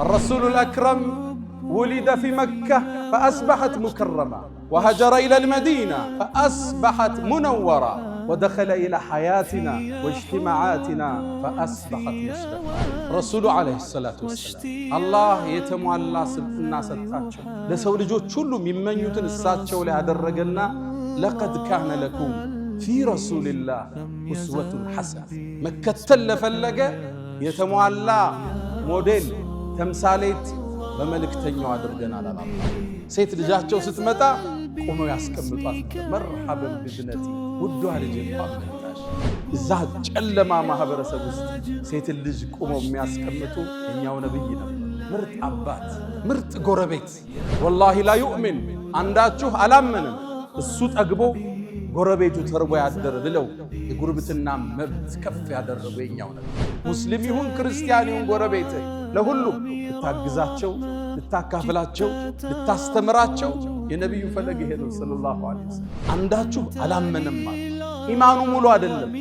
الرسول الأكرم ولد في مكة فأصبحت مكرمة، وهجر إلى المدينة فأصبحت منورة، ودخل إلى حياتنا واجتماعاتنا فأصبحت مسلمة. رسول عليه الصلاة والسلام الله يتموالى الناس التاتشو لسو لجوت شلو ممن يتن الساتشو لأدرقنا لقد كان لكم في رسول الله أسوة حسنة. مكة تلفلق يتموالى موديل تمثاليت በመልእክተኛው አድርገናል አላህ። ሴት ልጃቸው ስትመጣ ቆመው ያስቀምጧት፣ መርሐበን ቢዝነቲ ውዷ ልጅ እንኳን እዛ ጨለማ ማህበረሰብ ውስጥ ሴት ልጅ ቆመው የሚያስቀምጡ እኛው ነብይ ነው። ምርጥ አባት፣ ምርጥ ጎረቤት። ወላሂ ላ ዩእሚን አንዳችሁ አላመንም እሱ ጠግቦ ጎረቤቱ ተርቦ ያደረ ብለው የጉርብትና መብት ከፍ ያደረጉ የኛው ነብይ። ሙስሊም ይሁን ክርስቲያን ይሁን ጎረቤት ለሁሉም ልታግዛቸው፣ ልታካፍላቸው፣ ልታስተምራቸው የነብዩ ፈለግ ይሄ ነው ሰለላሁ ዐለይሂ ወሰለም። አንዳችሁ አላመነም ማለት ኢማኑ ሙሉ አይደለም።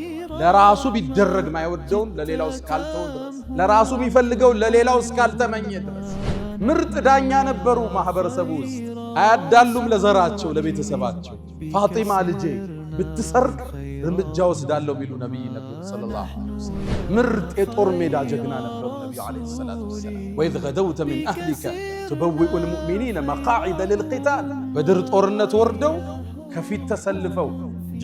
ለራሱ ቢደረግ ማይወደውን ለሌላው እስካልተው ድረስ፣ ለራሱ የሚፈልገው ለሌላው እስካልተመኘ ድረስ ምርጥ ዳኛ ነበሩ ማህበረሰቡ ውስጥ። አያዳሉም ለዘራቸው ለቤተሰባቸው። ፋጢማ ልጄ ብትሰርቅ እርምጃ ወስዳለሁ ቢሉ ነብይ ነብዩ ሰለላሁ ዐለይሂ ወሰለም። ምርጥ የጦር ሜዳ ጀግና ነበሩ ነብዩ ዐለይሂ ሰላቱ ወሰላም። ወኢዝ ገደውተ ሚን አህሊከ ቱበዊኡ ልሙእሚኒነ መቃዒደ ልልቂታል። በድር ጦርነት ወርደው ከፊት ተሰልፈው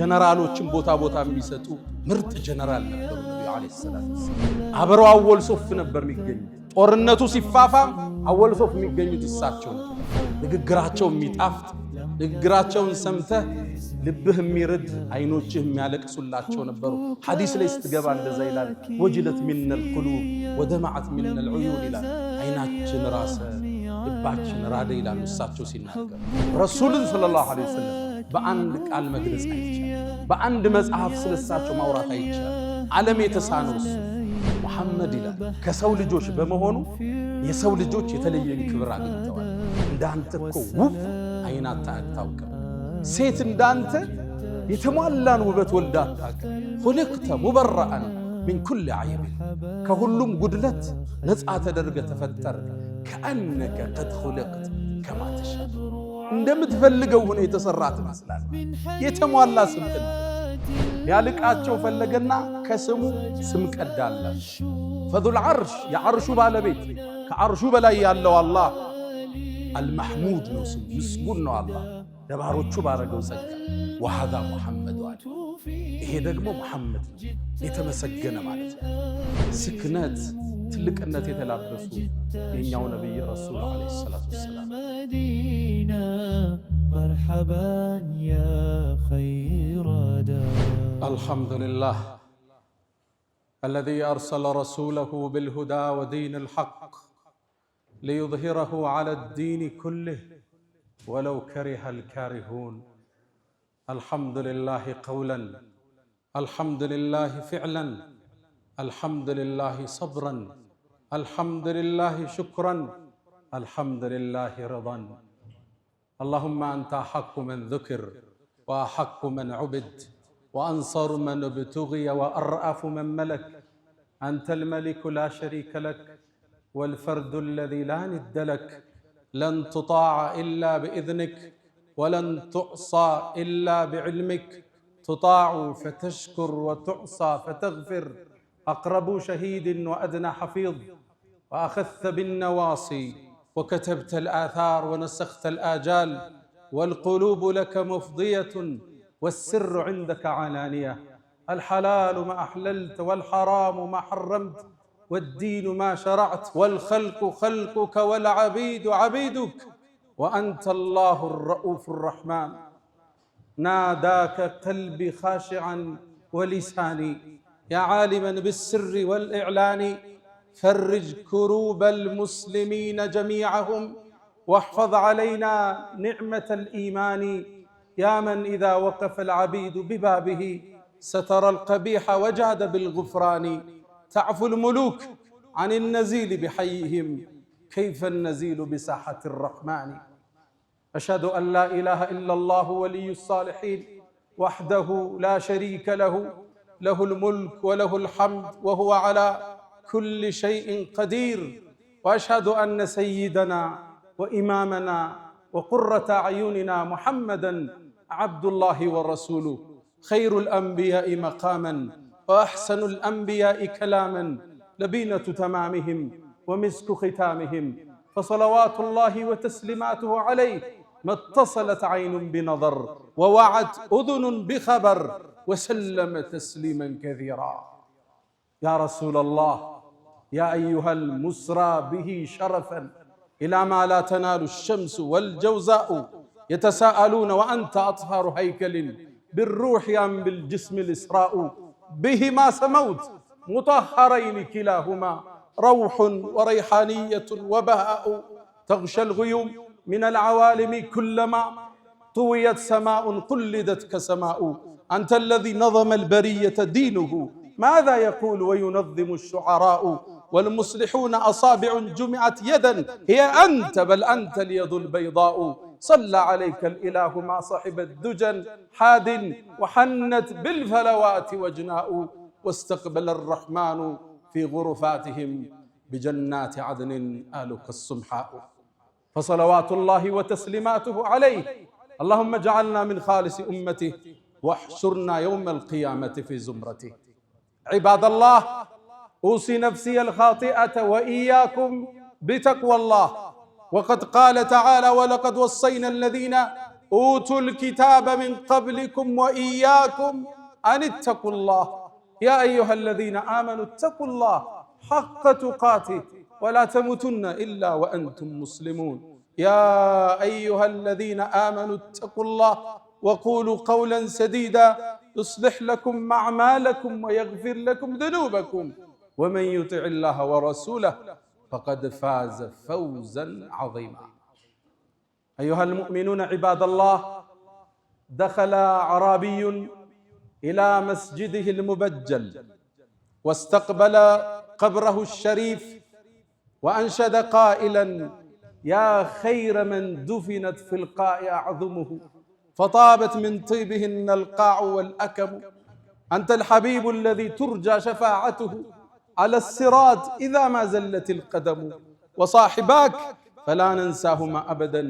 ጀነራሎችን ቦታ ቦታ የሚሰጡ ምርጥ ጀነራል ነበሩ ነብዩ ዐለይሂ ሰላቱ ወሰላም። አብረው አወል ሶፍ ነበር የሚገኙ። ጦርነቱ ሲፋፋም አወል ሶፍ የሚገኙት እሳቸው። ንግግራቸው የሚጣፍጥ፣ ንግግራቸውን ሰምተህ ልብህ የሚርድ፣ አይኖችህ የሚያለቅሱላቸው ነበሩ። ሐዲስ ላይ ስትገባ እንደዛ ይላል፣ ወጅለት ሚነል ቁሉብ ወደመዐት ሚነል ዑዩን ይላል። አይናችን ራሰ፣ ልባችን ራደ ይላሉ እሳቸው ሲናገሩ። ረሱልን ሰለላሁ ዐለይሂ ወሰለም በአንድ ቃል መግለጽ አይቻልም። በአንድ መጽሐፍ ስለሳቸው ማውራት አይቻልም። ዓለም የተሳነው እሱ ሙሐመድ ይላል። ከሰው ልጆች በመሆኑ የሰው ልጆች የተለየን ክብር አግኝተዋል። እንዳንተ እኮ ውብ አይናት አታውቅም። ሴት እንዳንተ የተሟላን ውበት ወልዳ አታውቅም። ሁልክተ ሙበረአን ሚን ኩል ዐይብ፣ ከሁሉም ጉድለት ነፃ ተደርገ ተፈጠር። ከአነከ ቀድ ኹልቅት ከማ ተሻእ፣ እንደምትፈልገው ሆነ የተሰራ ትመስላል። የተሟላ ስምጥን ያልቃቸው ፈለገና ከስሙ ስም ቀዳላት። ፈዙል ዐርሽ የዐርሹ ባለቤት ከዐርሹ በላይ ያለው አላህ አልመሕሙድ ነው ስሙ፣ ምስጉን ነው አላህ ለባሮቹ ባረገው ጸጋ። ወሃዛ ሙሐመድ አለ፣ ይሄ ደግሞ ሙሐመድ የተመሰገነ ማለት ነው። ስክነት ትልቅነት የተላበሱ የኛው ነብይ ረሱል ዐለይሂ ሰላቱ ወሰላም። መርሐባን ያ ኸይረ ዳር። አልሐምዱሊላህ አለዚ አርሰለ ረሱለሁ ቢልሁዳ ወዲኒል ሐቅ ليظهره على الدين كله ولو كره الكارهون. الحمد لله قولا، الحمد لله فعلا، الحمد لله صبرا، الحمد لله شكرا، الحمد لله رضا. اللهم أنت أحق من ذكر وأحق من عبد وأنصر من ابتغي وأرأف من ملك. أنت الملك لا شريك لك والفرد الذي لا ند لك. لن تطاع إلا بإذنك ولن تعصى إلا بعلمك. تطاع فتشكر وتعصى فتغفر. أقرب شهيد وأدنى حفيظ. وأخذت بالنواصي وكتبت الآثار ونسخت الآجال. والقلوب لك مفضية والسر عندك علانية. الحلال ما أحللت والحرام ما حرمت والدين ما شرعت والخلق خلقك والعبيد عبيدك. وأنت الله الرؤوف الرحمن. ناداك قلبي خاشعا ولساني يا عالما بالسر والإعلان. فرج كروب المسلمين جميعهم واحفظ علينا نعمة الإيمان. يا من إذا وقف العبيد ببابه ستر القبيح وجاد بالغفران. تعفو الملوك عن النزيل بحيهم كيف النزيل بساحة الرحمن. أشهد أن لا إله إلا الله ولي الصالحين وحده لا شريك له. له الملك وله الحمد وهو على كل شيء قدير. وأشهد أن سيدنا وإمامنا وقرة أعيننا محمدًا عبد الله ورسوله، خير الأنبياء مقامًا وأحسن الأنبياء كلامًا، لبينة تمامهم ومسك ختامهم، فصلوات الله وتسليماته عليه ما اتصلت عين بنظر ووعت أذن بخبر، وسلم تسليما كثيرا. يا رسول الله، يا أيها المسرى به شرفا إلى ما لا تنال الشمس والجوزاء، يتساءلون وأنت أطهر هيكل بالروح أم بالجسم الإسراء، بهما سموت مطهرين كلاهما، روح وريحانية وبهاء، تغشى الغيوم من العوالم كلما طويت سماء قلدت كسماء، أنت الذي نظم البرية دينه، ماذا يقول وينظم الشعراء، والمصلحون أصابع جمعت يدا، هي أنت بل أنت اليد البيضاء، صلى عليك الإله ما صحب الدجن حاد، وحنت بالفلوات وجناء، واستقبل الرحمن في غرفاتهم بجنات عدن آلك السمحاء، فصلوات الله وتسليماته عليه. اللهم اجعلنا من خالص أمته واحشرنا يوم القيامة في زمرته. عباد الله، أوصي نفسي الخاطئة وإياكم بتقوى الله، وقد قال تعالى: ولقد وصينا الذين أوتوا الكتاب من قبلكم وإياكم أن اتقوا الله، يا أيها الذين آمنوا اتقوا الله حق تقاته ولا تموتن إلا وأنتم مسلمون. يا أيها الذين آمنوا اتقوا الله وقولوا قولا سديدا يصلح لكم أعمالكم ويغفر لكم ذنوبكم، ومن يطع الله ورسوله فقد فاز فوزا عظيما. أيها المؤمنون عباد الله، دخل أعرابي إلى مسجده المبجل واستقبل قبره الشريف وأنشد قائلا: يا خير من دفنت في القاع أعظمه، فطابت من طيبهن القاع والأكم، أنت الحبيب الذي ترجى شفاعته على الصراط إذا ما زلت القدم، وصاحباك فلا ننساهما أبدا،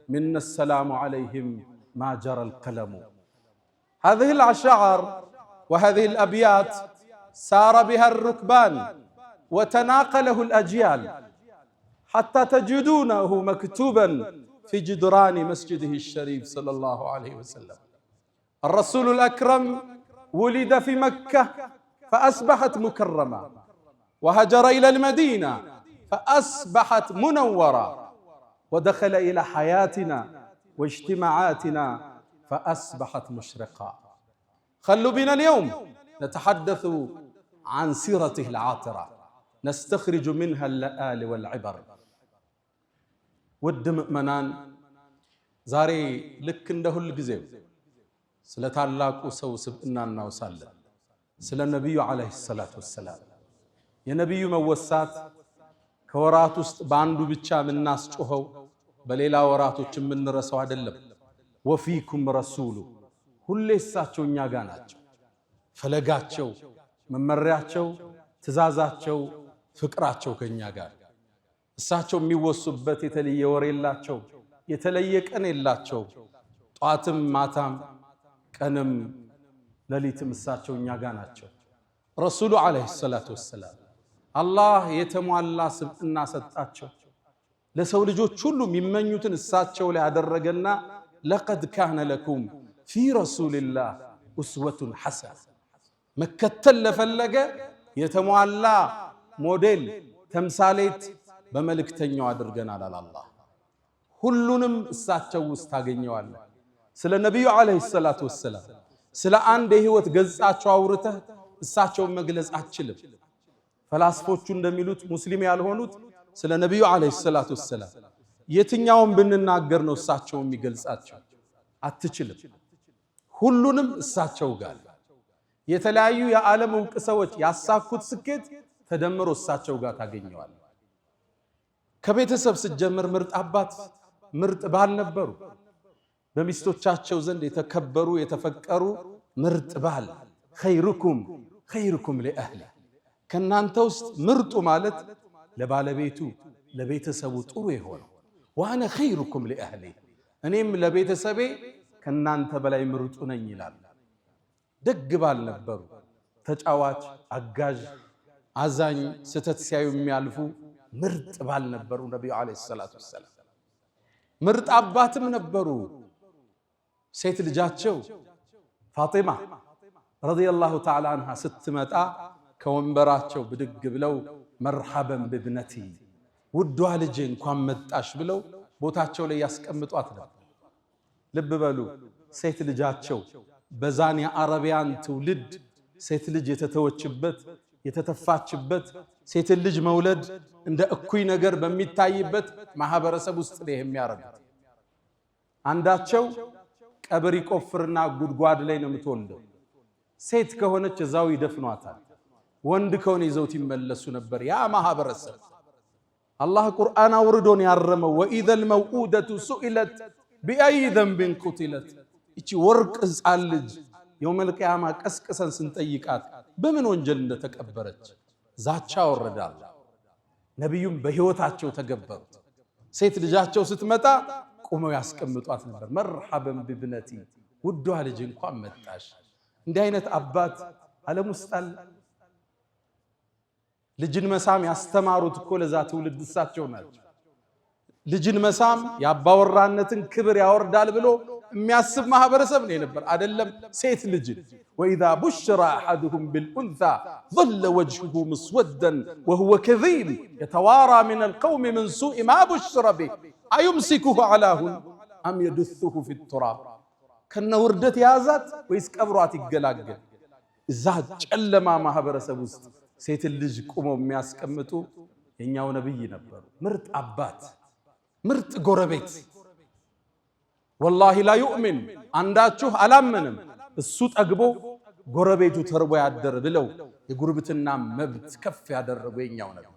منا السلام عليهم ما جرى القلم. هذه الأشعار وهذه الأبيات سار بها الركبان وتناقله الأجيال، حتى تجدونه مكتوبا في جدران مسجده الشريف صلى الله عليه وسلم. الرسول الأكرم ولد في مكة فأصبحت مكرمة، وهجر إلى المدينة فأصبحت منورة، ودخل إلى حياتنا واجتماعاتنا فأصبحت مشرقة. خلوا بنا اليوم نتحدث عن سيرته العاطرة، نستخرج منها اللآل والعبر. ود مؤمنان، زاري لك انده الجزيو سلة الله قصو سبقنا النوسال سلة النبي عليه الصلاة والسلام. يا نبي موسات كورات باندو بيتشا من الناس تشوهو بليلا وراتو من رسو عدلب، وفيكم رسوله كل ساتشو نياغاناتشو فلقاتشو ممرياتشو تزازاتشو فكراتشو كنياغان እሳቸው የሚወሱበት የተለየ ወሬ የላቸው፣ የተለየ ቀን የላቸው። ጧትም ማታም ቀንም ሌሊትም እሳቸው እኛ ጋር ናቸው። ረሱሉ አለይሂ ሰላቱ ወሰላም አላህ የተሟላ ስብዕና ሰጣቸው። ለሰው ልጆች ሁሉ የሚመኙትን እሳቸው ላይ ያደረገና ለቀድ ካነ ለኩም ፊ ረሱልላህ ኡስወቱን ሐሰና፣ መከተል ለፈለገ የተሟላ ሞዴል ተምሳሌት በመልእክተኛው አድርገናል አላህ። ሁሉንም እሳቸው ውስጥ ታገኘዋለህ። ስለ ነብዩ አለይሂ ሰላቱ ወሰላም ስለ አንድ የህይወት ገጻቸው አውርተህ እሳቸውን መግለጽ አትችልም። ፈላስፎቹ እንደሚሉት ሙስሊም ያልሆኑት ስለ ነብዩ አለይሂ ሰላቱ ወሰላም የትኛውን ብንናገር ነው እሳቸውን የሚገልጻቸው? አትችልም። ሁሉንም እሳቸው ጋር የተለያዩ የዓለም ዕውቅ ሰዎች ያሳኩት ስኬት ተደምሮ እሳቸው ጋር ታገኘዋለህ። ከቤተሰብ ስትጀምር ምርጥ አባት ምርጥ ባል ነበሩ። በሚስቶቻቸው ዘንድ የተከበሩ የተፈቀሩ ምርጥ ባል። ኸይሩኩም ኸይሩኩም ሊአህሊ፣ ከናንተ ውስጥ ምርጡ ማለት ለባለቤቱ ለቤተሰቡ ጥሩ የሆነው ወአነ ኸይሩኩም ሊአህሊ እኔም ለቤተሰቤ ከናንተ በላይ ምርጡ ነኝ ይላል። ደግ ባል ነበሩ። ተጫዋች፣ አጋዥ፣ አዛኝ፣ ስተት ሲያዩ የሚያልፉ ምርጥ ባል ነበሩ ነብዩ አለይሂ ሰላቱ ወሰላም። ምርጥ አባትም ነበሩ። ሴት ልጃቸው ፋጢማ ረዲየላሁ ተዓላ አንሃ ስትመጣ ከወንበራቸው ብድግ ብለው መርሐበን ብብነቲ ውዷ ልጄ እንኳን መጣሽ ብለው ቦታቸው ላይ ያስቀምጧት ነበር። ልብ በሉ ሴት ልጃቸው በዛን የአረቢያን ትውልድ ሴት ልጅ የተተወችበት የተተፋችበት ሴት ልጅ መውለድ እንደ እኩይ ነገር በሚታይበት ማህበረሰብ ውስጥ ነው የሚያረጉት። አንዳቸው ቀብር ይቆፍርና ጉድጓድ ላይ ነው የምትወልደው። ሴት ከሆነች እዛው ይደፍኗታል። ወንድ ከሆነ ይዘውት ይመለሱ ነበር ያ ማህበረሰብ። አላህ ቁርአን አውርዶን ያረመው ወኢዘል መውኡደቱ ሱኢለት ቢአይ ዘንብን ቁትለት። እቺ ወርቅ ሕፃን ልጅ የውመል ቂያማ ቀስቅሰን ስንጠይቃት በምን ወንጀል እንደተቀበረች ዛቻ ወረዳል። ነቢዩም በህይወታቸው ተገበሩት። ሴት ልጃቸው ስትመጣ ቁመው ያስቀምጧት ነበር። መርሐበን ብብነቲ ውዷ ልጅ እንኳን መጣሽ። እንዲህ አይነት አባት ዓለም ውስጥ አለ? ልጅን መሳም ያስተማሩት እኮ ለዛ ትውልድ እሳቸው ናቸው። ልጅን መሳም የአባወራነትን ክብር ያወርዳል ብሎ የሚያስብ ማህበረሰብ ነው የነበር። አይደለም ሴት ልጅ ወኢዛ ቡሽራ አሐዱሁም ቢልኡንሳ ظل وجهه مسودا وهو كظيم يتوارى من القوم من سوء ما بشر به أيمسكه على هون أم يدثه في التراب ከነ ውርደት ያዛት ወይስ ቀብሯት ይገላገል? እዛ ጨለማ ማህበረሰብ ውስጥ ሴት ልጅ ቆመው የሚያስቀምጡ የኛው ነብይ ነበሩ። ምርጥ አባት፣ ምርጥ ጎረቤት። ወላሂ ላ ዩእሚን አንዳችሁ አላመንም እሱ ጠግቦ ጎረቤቱ ተርቦ ያደረ ብለው የጉርብትና መብት ከፍ ያደረጉ የኛው ነብይ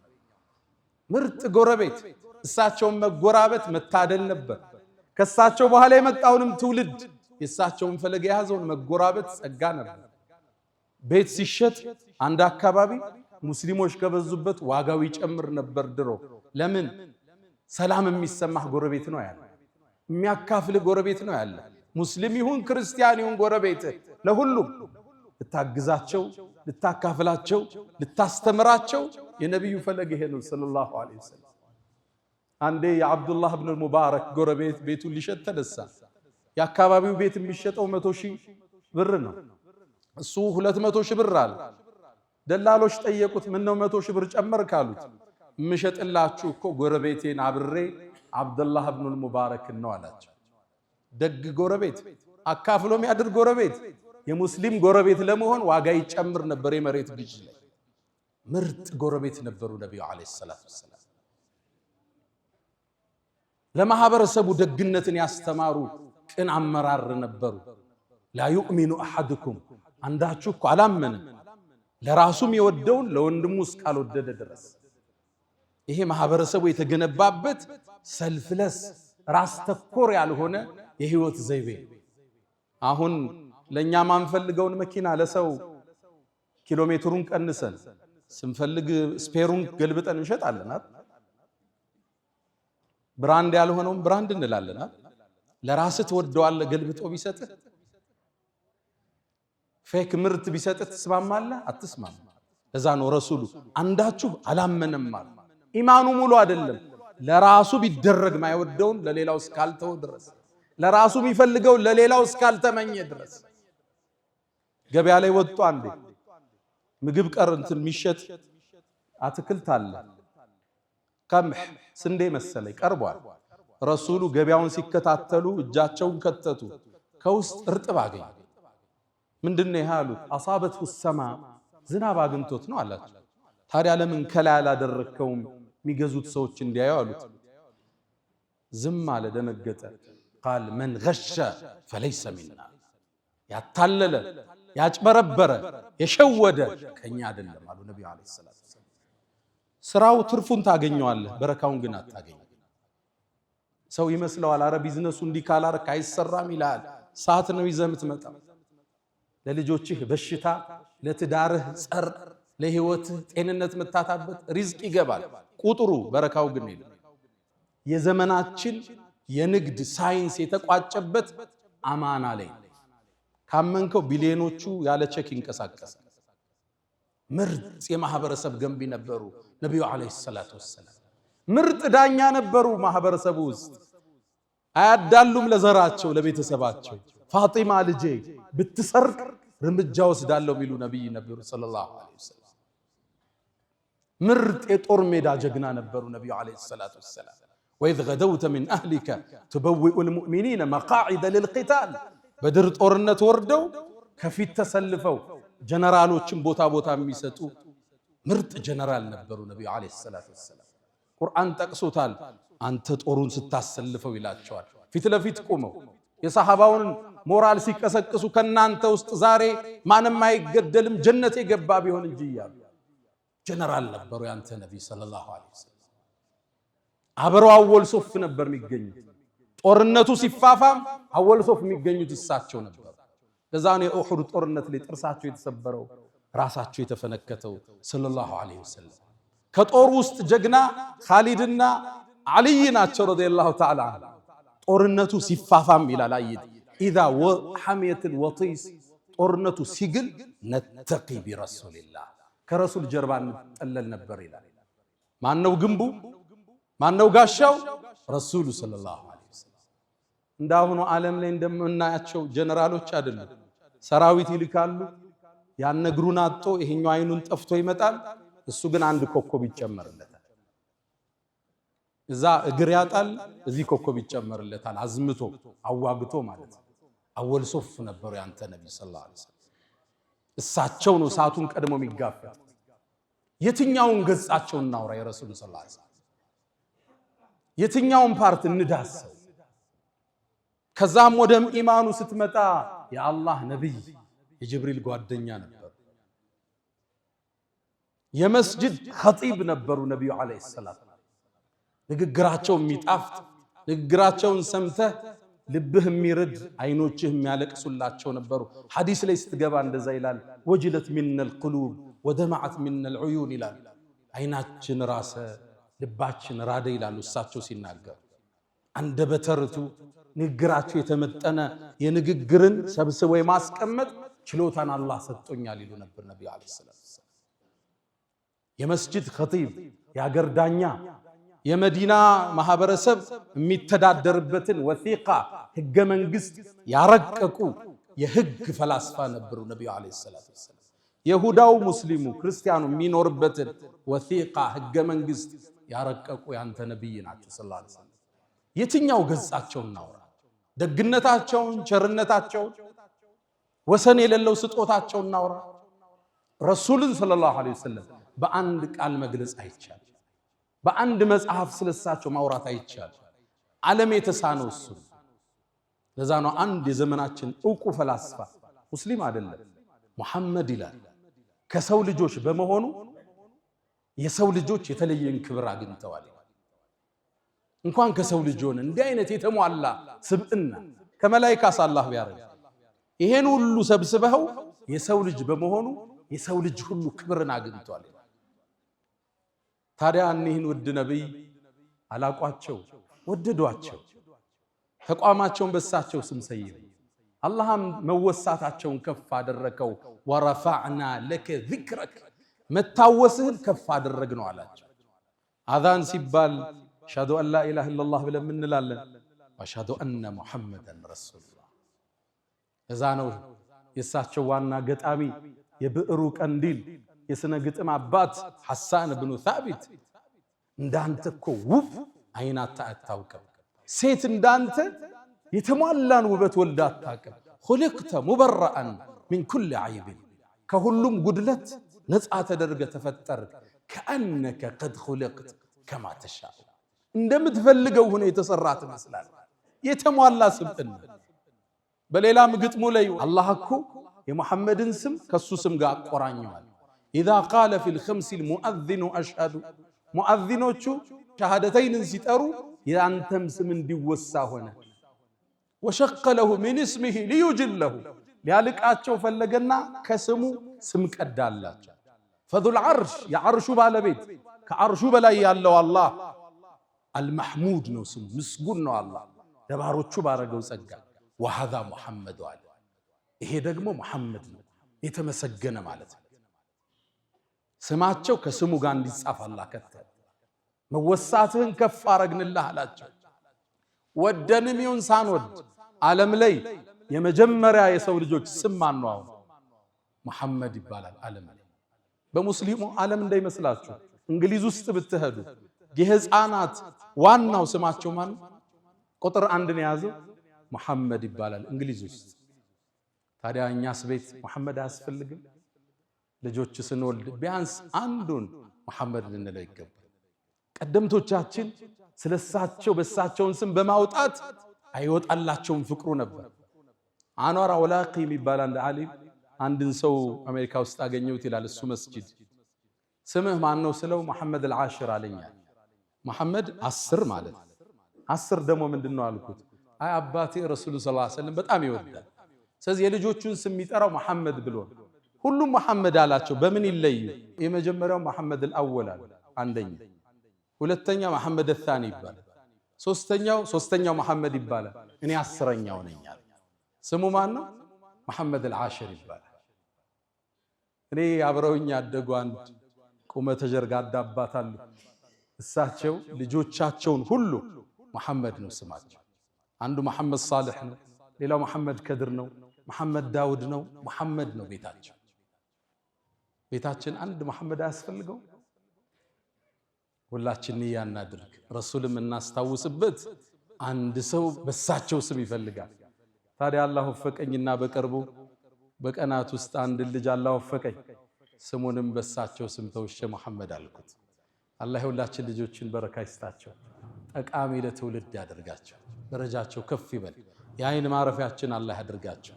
ምርጥ ጎረቤት። እሳቸውን መጎራበት መታደል ነበር። ከሳቸው በኋላ የመጣውንም ትውልድ የሳቸውን ፈለግ የያዘውን መጎራበት ጸጋ ነበር። ቤት ሲሸጥ አንድ አካባቢ ሙስሊሞች ከበዙበት ዋጋው ይጨምር ነበር ድሮ። ለምን? ሰላም የሚሰማህ ጎረቤት ነው ያለ፣ የሚያካፍል ጎረቤት ነው ያለ። ሙስሊም ይሁን ክርስቲያን ይሁን ጎረቤት ለሁሉም ልታግዛቸው፣ ልታካፍላቸው፣ ልታስተምራቸው የነብዩ ፈለግ ይሄ ነው ሰለላሁ ዐለይሂ ወሰለም። አንዴ የአብዱላህ ኢብኑ ሙባረክ ጎረቤት ቤቱን ሊሸጥ ተነሳ። የአካባቢው ቤት የሚሸጠው 100,000 ብር ነው። እሱ 200,000 ብር አለ። ደላሎች ጠየቁት፣ ምን ነው 100,000 ብር ጨመርክ አሉት። የምሸጥላችሁ እኮ ጎረቤቴን አብሬ አብዱላህ ኢብኑ ሙባረክ ነው አላቸው። ደግ ጎረቤት፣ አካፍሎ የሚያድር ጎረቤት። የሙስሊም ጎረቤት ለመሆን ዋጋ ይጨምር ነበር የመሬት ግዥ ላይ። ምርጥ ጎረቤት ነበሩ ነብዩ አለይሂ ሰላቱ ወሰላም። ለማህበረሰቡ ደግነትን ያስተማሩ ቅን አመራር ነበሩ። ላ ዩእሚኑ አሐዱኩም አንዳችሁ እኮ አላመንም ለራሱም የወደውን ለወንድሙ እስካልወደደ ድረስ። ይሄ ማህበረሰቡ የተገነባበት ሰልፍለስ ራስ ተኮር ያልሆነ የህይወት ዘይቤ። አሁን ለኛ ማንፈልገውን መኪና ለሰው ኪሎሜትሩን ቀንሰን ስንፈልግ ስፔሩን ገልብጠን እንሸጣለን። ብራንድ ያልሆነውን ብራንድ እንላለን። ለራስህ ትወደዋለህ ገልብጦ ቢሰጥህ። ፌክ ምርት ቢሰጥህ ትስማማለህ? አትስማማ። ለዛ ነው ረሱሉ አንዳችሁ አላመነም ማለት። ኢማኑ ሙሉ አይደለም ለራሱ ቢደረግ ማይወደውን ለሌላው እስካልተው ድረስ፣ ለራሱ የሚፈልገው ለሌላው እስካልተመኘ ድረስ። ገበያ ላይ ወጡ አንዴ ምግብ እንትን የሚሸጥ አትክልት አለ። ቀምህ ስንዴ መሰለኝ ቀርቧል። ረሱሉ ገበያውን ሲከታተሉ እጃቸውን ከተቱ። ከውስጥ እርጥብ አገኙ። ምንድነው ይሄ አሉት። አሳበቱ ሰማ ዝናብ አግኝቶት ነው አላቸው። ታዲያ ለምን ከላይ አላደረከውም የሚገዙት ሰዎች እንዲያዩ አሉት። ዝም አለ፣ ደነገጠ። ቃል መን ገሸ ፈለይሰ ሚና ያታለለ ያጭበረበረ የሸወደ ከኛ አይደለም አሉ ነብዩ አለይሂ ሰላቱ ወሰለም። ስራው ትርፉን ታገኘዋለህ፣ በረካውን ግን አታገኝ። ሰው ይመስለዋል አረ ቢዝነሱ እንዲህ ካላረክ አይሰራም ይላል። ሰዓት ነው ይዘህ የምትመጣው። ለልጆችህ በሽታ፣ ለትዳርህ ጸር፣ ለህይወትህ ጤንነት የምታታበት ሪዝቅ ይገባል። ቁጥሩ በረካው ግን የለም። የዘመናችን የንግድ ሳይንስ የተቋጨበት አማና ላይ ካመንከው ቢሊዮኖቹ ያለ ቼክ ይንቀሳቀሳል። ምርጥ የማህበረሰብ ገንቢ ነበሩ ነብዩ አለይሂ ሰላቱ ወሰለም። ምርጥ ዳኛ ነበሩ ማህበረሰቡ ውስጥ። አያዳሉም ለዘራቸው ለቤተሰባቸው። ፋጢማ ልጄ ብትሰርቅ እርምጃ ወስዳለሁ ሚሉ ነብይ ነበሩ ሰለላሁ ዐለይሂ ወሰለም። ምርጥ የጦር ሜዳ ጀግና ነበሩ ነብዩ አለይሂ ሰላቱ ወሰለም። ወኢዝ ገደውተ ሚን አህሊከ ቱበዊኡ ልሙእሚኒነ መቃዒደ ልልቂታል። በድር ጦርነት ወርደው ከፊት ተሰልፈው ጀነራሎችን ቦታ ቦታ የሚሰጡ ምርጥ ጀነራል ነበሩ ነብዩ አለይሂ ሰላቱ ወሰለም። ቁርአን ጠቅሶታል። አንተ ጦሩን ስታሰልፈው ይላቸዋል። ፊት ለፊት ቆመው የሰሃባውን ሞራል ሲቀሰቅሱ ከናንተ ውስጥ ዛሬ ማንም አይገደልም ጀነት የገባ ቢሆን እንጂ እያሉ ጀነራል ነበሩ ያንተ ነብይ ሰለላሁ ዐለይሂ ወሰለም። አብረው አወል ሶፍ ነበር የሚገኙት። ጦርነቱ ሲፋፋም አወል ሶፍ የሚገኙት እሳቸው ነበሩ። ለዛ ነው የኡሁድ ጦርነት ላይ ጥርሳቸው የተሰበረው ራሳቸው የተፈነከተው ሰለላሁ ዐለይሂ ወሰለም። ከጦር ውስጥ ጀግና ኻሊድና አልይ ናቸው ረዲየላሁ ተዓላ ዐንሁ። ጦርነቱ ሲፋፋም ይላል አይድ ኢዛ ሐሚየቱል ወጢስ ጦርነቱ ሲግል ነተቂ ቢረሱልላህ ከረሱል ጀርባ እንጠለል ነበር ይላል። ማነው ግንቡ? ማነው ጋሻው? ረሱሉ ሰለላሁ ዐለይሂ ወሰለም። እንዳሁኑ ዓለም ላይ እንደምናያቸው ጀነራሎች አይደሉም። ሰራዊት ይልካሉ። ያን እግሩን አጥቶ ይሄኛው አይኑን ጠፍቶ ይመጣል። እሱ ግን አንድ ኮከብ ይጨመርለታል። እዛ እግር ያጣል፣ እዚህ ኮከብ ይጨመርለታል። አዝምቶ አዋግቶ ማለት ነው። አወል ሶፍ ነበሩ ያንተ ነብይ ሰለላሁ ዐለይሂ ወሰለም። እሳቸው ነው ሰዓቱን ቀድሞ የሚጋፈጥ። የትኛውን ገጻቸውን እናውራ የረሱል ሰለላሁ ዐለይሂ ወሰለም? የትኛውን ፓርት እንዳሰው? ከዛም ወደ ኢማኑ ስትመጣ የአላህ ነብይ የጅብሪል ጓደኛ ነበሩ። የመስጂድ ኸጢብ ነበሩ ነብዩ አለይሂ ሰላም። ንግግራቸው የሚጣፍጥ ንግግራቸውን ሰምተህ ልብህ የሚርድ አይኖችህ የሚያለቅሱላቸው ነበሩ። ሐዲስ ላይ ስትገባ እንደዛ ይላል። ወጅለት ሚነል ቁሉብ ወደማዓት ሚነል ዑዩን ይላል። አይናችን ራሰ ልባችን ራደ ይላሉ እሳቸው ሲናገሩ። አንደበተ ርቱዕ ንግግራቸው የተመጠነ የንግግርን ሰብስቦ የማስቀመጥ ችሎታን አላህ ሰጥቶኛል ይሉ ነበር ነብዩ አለይሂ ሰላም። የመስጂድ ኸጢብ የአገር ዳኛ የመዲና ማህበረሰብ የሚተዳደርበትን ወሲቃ ህገ መንግስት ያረቀቁ የህግ ፈላስፋ ነበሩ ነብዩ አለይሂ ሰላቱ ወሰለም። ይሁዳው ሙስሊሙ ክርስቲያኑ የሚኖርበትን ወሲቃ ህገ መንግስት ያረቀቁ ያንተ ነብይ ናቸው ሰለላሁ ዐለይሂ ወሰለም። የትኛው ገጻቸውን እናውራ? ደግነታቸውን፣ ቸርነታቸውን፣ ወሰን የሌለው ስጦታቸውን እናውራ? ረሱልን ሰለላሁ ዐለይሂ ወሰለም በአንድ ቃል መግለጽ አይቻልም። በአንድ መጽሐፍ ስለሳቸው ማውራት አይቻልም። ዓለም የተሳነው እሱ። ለዛ ነው አንድ የዘመናችን ዕውቁ ፈላስፋ ሙስሊም አይደለም ሙሐመድ ይላል። ከሰው ልጆች በመሆኑ የሰው ልጆች የተለየን ክብር አግኝተዋል። እንኳን ከሰው ልጅ ሆነ እንዲህ አይነት የተሟላ ስብዕና ከመላእክት አላህ ቢያረግ ይሄን ሁሉ ሰብስበው የሰው ልጅ በመሆኑ የሰው ልጅ ሁሉ ክብርን አግኝቷል። ታዲያ እኒህን ውድ ነብይ አላቋቸው፣ ወደዷቸው፣ ተቋማቸውን በሳቸው ስም ሰየሙ። አላህም መወሳታቸውን ከፍ አደረከው። ወረፋዕና ለከ ዚክረክ መታወስህን ከፍ አደረግ ነው አላቸው። አዛን ሲባል አሽሀዱ አን ላ ኢላሃ ኢለላህ ብለን እንላለን። ወአሽሀዱ አነ ሙሐመደን ረሱሉላህ። እዛ ነው የእሳቸው ዋና ገጣሚ የብዕሩ ቀንዲል የስነ ግጥም አባት ሐሳን ብኑ ሳቢት እንዳንተ እኮ ውብ አይናታ አታውቅም፣ ሴት እንዳንተ የተሟላን ውበት ወልዳ አታውቅም። ኹልቅተ ሙበረአን ሚን ኩል ዐይብ ከሁሉም ጉድለት ነፃ ተደርገ ተፈጠርክ። ከአነከ ቀድ ኹልቅት ከማ ተሻእ እንደምትፈልገው ሆነ የተሰራ ትመስላል። የተሟላ ስብዕና። በሌላም ግጥሙ ላይ አላህ እኮ የሙሐመድን ስም ከሱ ስም ጋር አቆራኘዋል። ኢዛ ቃለ ፊል ኸምሲል ሙአዚኑ አሽሀዱ ሙአዚኖቹ ሸሃደተይንን ሲጠሩ የአንተም ስም እንዲወሳ ሆነ። ወሸቀ ለሁ ሚን እስሚሂ ሊዩጅለሁ ሊያልቃቸው ፈለገና ከስሙ ስም ቀዳላቸው። ፈዙል ዐርሽ የዐርሹ ባለቤት ከአርሹ በላይ ያለው አላህ አልመሕሙድ ነው ስሙ፣ ምስጉን ነው አላህ ለባሮቹ ባረገው ጸጋ። ወሃዛ ሙሐመድ አለ፣ ይሄ ደግሞ ሙሐመድ ነው የተመሰገነ ማለት ነው። ስማቸው ከስሙ ጋር እንዲጻፍ አላህ ከተለ። መወሳትህን ከፍ አረግንልህ አላቸው። ወደንም ይሁን ሳንወድ ዓለም ላይ የመጀመሪያ የሰው ልጆች ስም ማን ነው? አሁን ሙሐመድ ይባላል ዓለም ላይ። በሙስሊሙ ዓለም እንዳይመስላችሁ እንግሊዝ ውስጥ ብትሄዱ የህፃናት ዋናው ስማቸው ማን ቁጥር 1 ነው የያዘው? ሙሐመድ ይባላል እንግሊዝ ውስጥ። ታዲያ እኛስ ቤት ሙሐመድ አያስፈልግም? ልጆች ስንወልድ ቢያንስ አንዱን ሙሐመድ ልንለው ይገባል። ቀደምቶቻችን ስለሳቸው በሳቸውን ስም በማውጣት አይወጣላቸውም ፍቅሩ ነበር። አንዋር አውላቂ የሚባል አንድ ዓሊም አንድን ሰው አሜሪካ ውስጥ አገኘሁት ይላል። እሱ መስጂድ ስምህ ማን ነው ስለው ሙሐመድ አልዓሽር አለኛል። ሙሐመድ 10 ማለት 10 ደግሞ ምንድነው አልኩት። አይ አባቴ ረሱሉ ሰለላሁ ዐለይሂ ወሰለም በጣም ይወዳል፣ ስለዚህ የልጆቹን ስም የሚጠራው ሙሐመድ ብሎ ሁሉም ሙሐመድ አላቸው። በምን ይለዩ? የመጀመሪያው ሙሐመድ አልአወል አለ አንደኛ፣ ሁለተኛ ሙሐመድ አልታኒ ይባላል፣ ሶስተኛው ሙሐመድ ይባላል። እኔ 10ኛው ነኝ አለ። ስሙ ማን ነው? ሙሐመድ አልዓሽር ይባላል። እኔ አብረውኝ ያደጉ አንድ ቁመተ ጀርጋዳ አባት አሉ። እሳቸው ልጆቻቸውን ሁሉ ሙሐመድ ነው ስማቸው። አንዱ ሙሐመድ ሳልሕ ነው፣ ሌላው ሙሐመድ ከድር ነው፣ ሙሐመድ ዳውድ ነው። ሙሐመድ ነው ቤታቸው። ቤታችን አንድ ሙሐመድ አያስፈልገው? ሁላችን ንያ እናድርግ። ረሱልም እናስታውስበት። አንድ ሰው በሳቸው ስም ይፈልጋል። ታዲያ አላህ ወፈቀኝና በቅርቡ በቀናት ውስጥ አንድ ልጅ አላህ ወፈቀኝ። ስሙንም በሳቸው ስም ተውሼ ሙሐመድ አልኩት። አላህ የሁላችን ልጆችን በረካ ይስጣቸው፣ ጠቃሚ ለትውልድ ያደርጋቸው፣ ደረጃቸው ከፍ ይበል፣ የአይን ማረፊያችን አላህ ያደርጋቸው።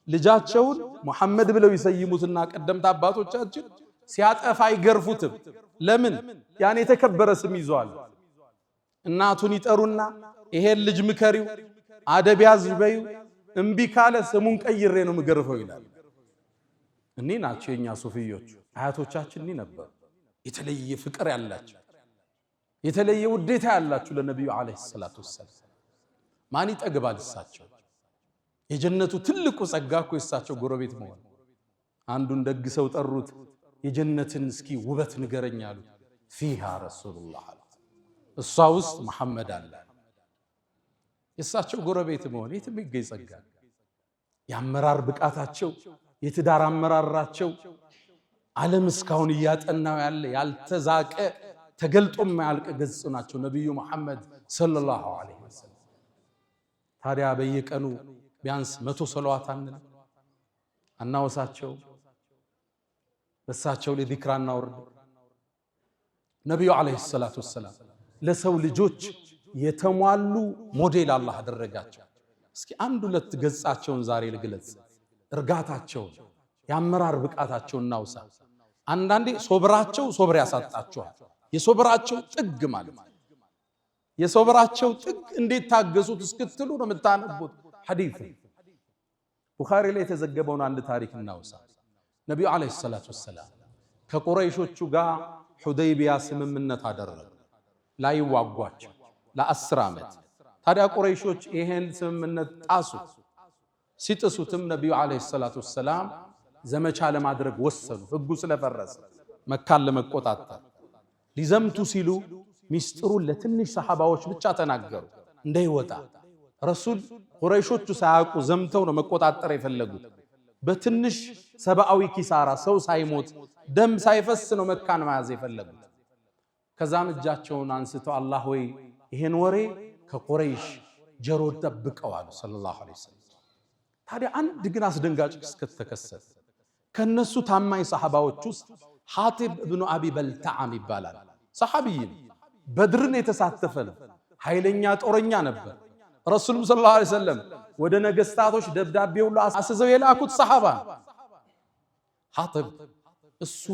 ልጃቸውን ሙሐመድ ብለው ይሰይሙትና ቀደምት አባቶቻችን ሲያጠፋ አይገርፉትም። ለምን? ያን የተከበረ ስም ይዘዋል። እናቱን ይጠሩና ይሄን ልጅ ምከሪው፣ አደብ ያዝ በዩ፣ እምቢ ካለ ስሙን ቀይሬ ነው ምገርፈው ይላል። እኒህ ናቸው የኛ ሱፊዮች። አያቶቻችን እኒህ ነበሩ። የተለየ ፍቅር ያላቸው፣ የተለየ ውዴታ ያላቸው ለነብዩ አለይሂ ሰላቱ ወሰለም። ማን ይጠግባል እሳቸው? የጀነቱ ትልቁ ጸጋ እኮ የእሳቸው ጎረቤት መሆን። አንዱን ደግ ሰው ጠሩት። የጀነትን እስኪ ውበት ንገረኝ አሉት። ፊሃ ረሱሉላህ አሉት። እሷ ውስጥ መሐመድ አለ። የእሳቸው ጎረቤት መሆን የትም ይገኝ ጸጋ። የአመራር ብቃታቸው፣ የትዳር አመራራቸው ዓለም እስካሁን እያጠናው ያለ ያልተዛቀ ተገልጦ የማያልቅ ገጽ ናቸው ነብዩ መሐመድ ሰለላሁ ዐለይሂ ወሰለም። ታዲያ በየቀኑ ቢያንስ 100 ሰለዋት አናወሳቸው፣ በሳቸው ላይ ዚክር እናወርድ። ነብዩ ዐለይሂ ሰላቱ ወሰላም ለሰው ልጆች የተሟሉ ሞዴል አላህ አደረጋቸው። እስኪ አንድ ሁለት ገጻቸውን ዛሬ ልግለጽ። እርጋታቸውን፣ የአመራር ብቃታቸውን እናውሳ። አንዳንዴ ሶብራቸው ሶብር ያሳጣቸዋል። የሶብራቸው ጥግ ማለት የሶብራቸው ጥግ እንዴት ታገሱት እስክትሉ ነው የምታነቡት ሐዲስ። ቡኻሪ ላይ የተዘገበውን አንድ ታሪክ እናውሳ። ነብዩ አለይሂ ሰላቱ ወሰላም ከቁረይሾቹ ጋር ሁደይቢያ ስምምነት አደረጉ ላይዋጓቸው ለ10 ዓመት። ታዲያ ቁረይሾች ይሄን ስምምነት ጣሱ። ሲጥሱትም ነብዩ አለይሂ ሰላቱ ወሰላም ዘመቻ ለማድረግ ወሰኑ። ህጉ ስለፈረሰ መካን ለመቆጣጠር ሊዘምቱ ሲሉ ሚስጥሩን ለትንሽ ሰሃባዎች ብቻ ተናገሩ እንዳይወጣ። ረሱል ቁረይሾቹ ሳያውቁ ዘምተው ነው መቆጣጠር የፈለጉት። በትንሽ ሰብአዊ ኪሳራ ሰው ሳይሞት ደም ሳይፈስ ነው መካን መያዝ የፈለጉት። ከዛም እጃቸውን አንስተው አላህ ወይ ይሄን ወሬ ከቁረይሽ ጀሮ ጠብቀው አሉ ሰለላሁ ዐለይሂ ወሰለም። ታዲያ አንድ ግን አስደንጋጭ ክስተት ተከሰተ። ከነሱ ታማኝ ሰሃባዎች ውስጥ ሐቲብ ኢብኑ አቢ በልተዓም ይባላል። ሰሃቢይ በድርን የተሳተፈ ነው። ኃይለኛ ጦረኛ ነበር። ረሱሉም ሰለላሁ ዐለይሂ ወሰለም ወደ ነገስታቶች ደብዳቤ ሁሉ አስዘው የላኩት ሰሃባ ሐቲብ። እሱ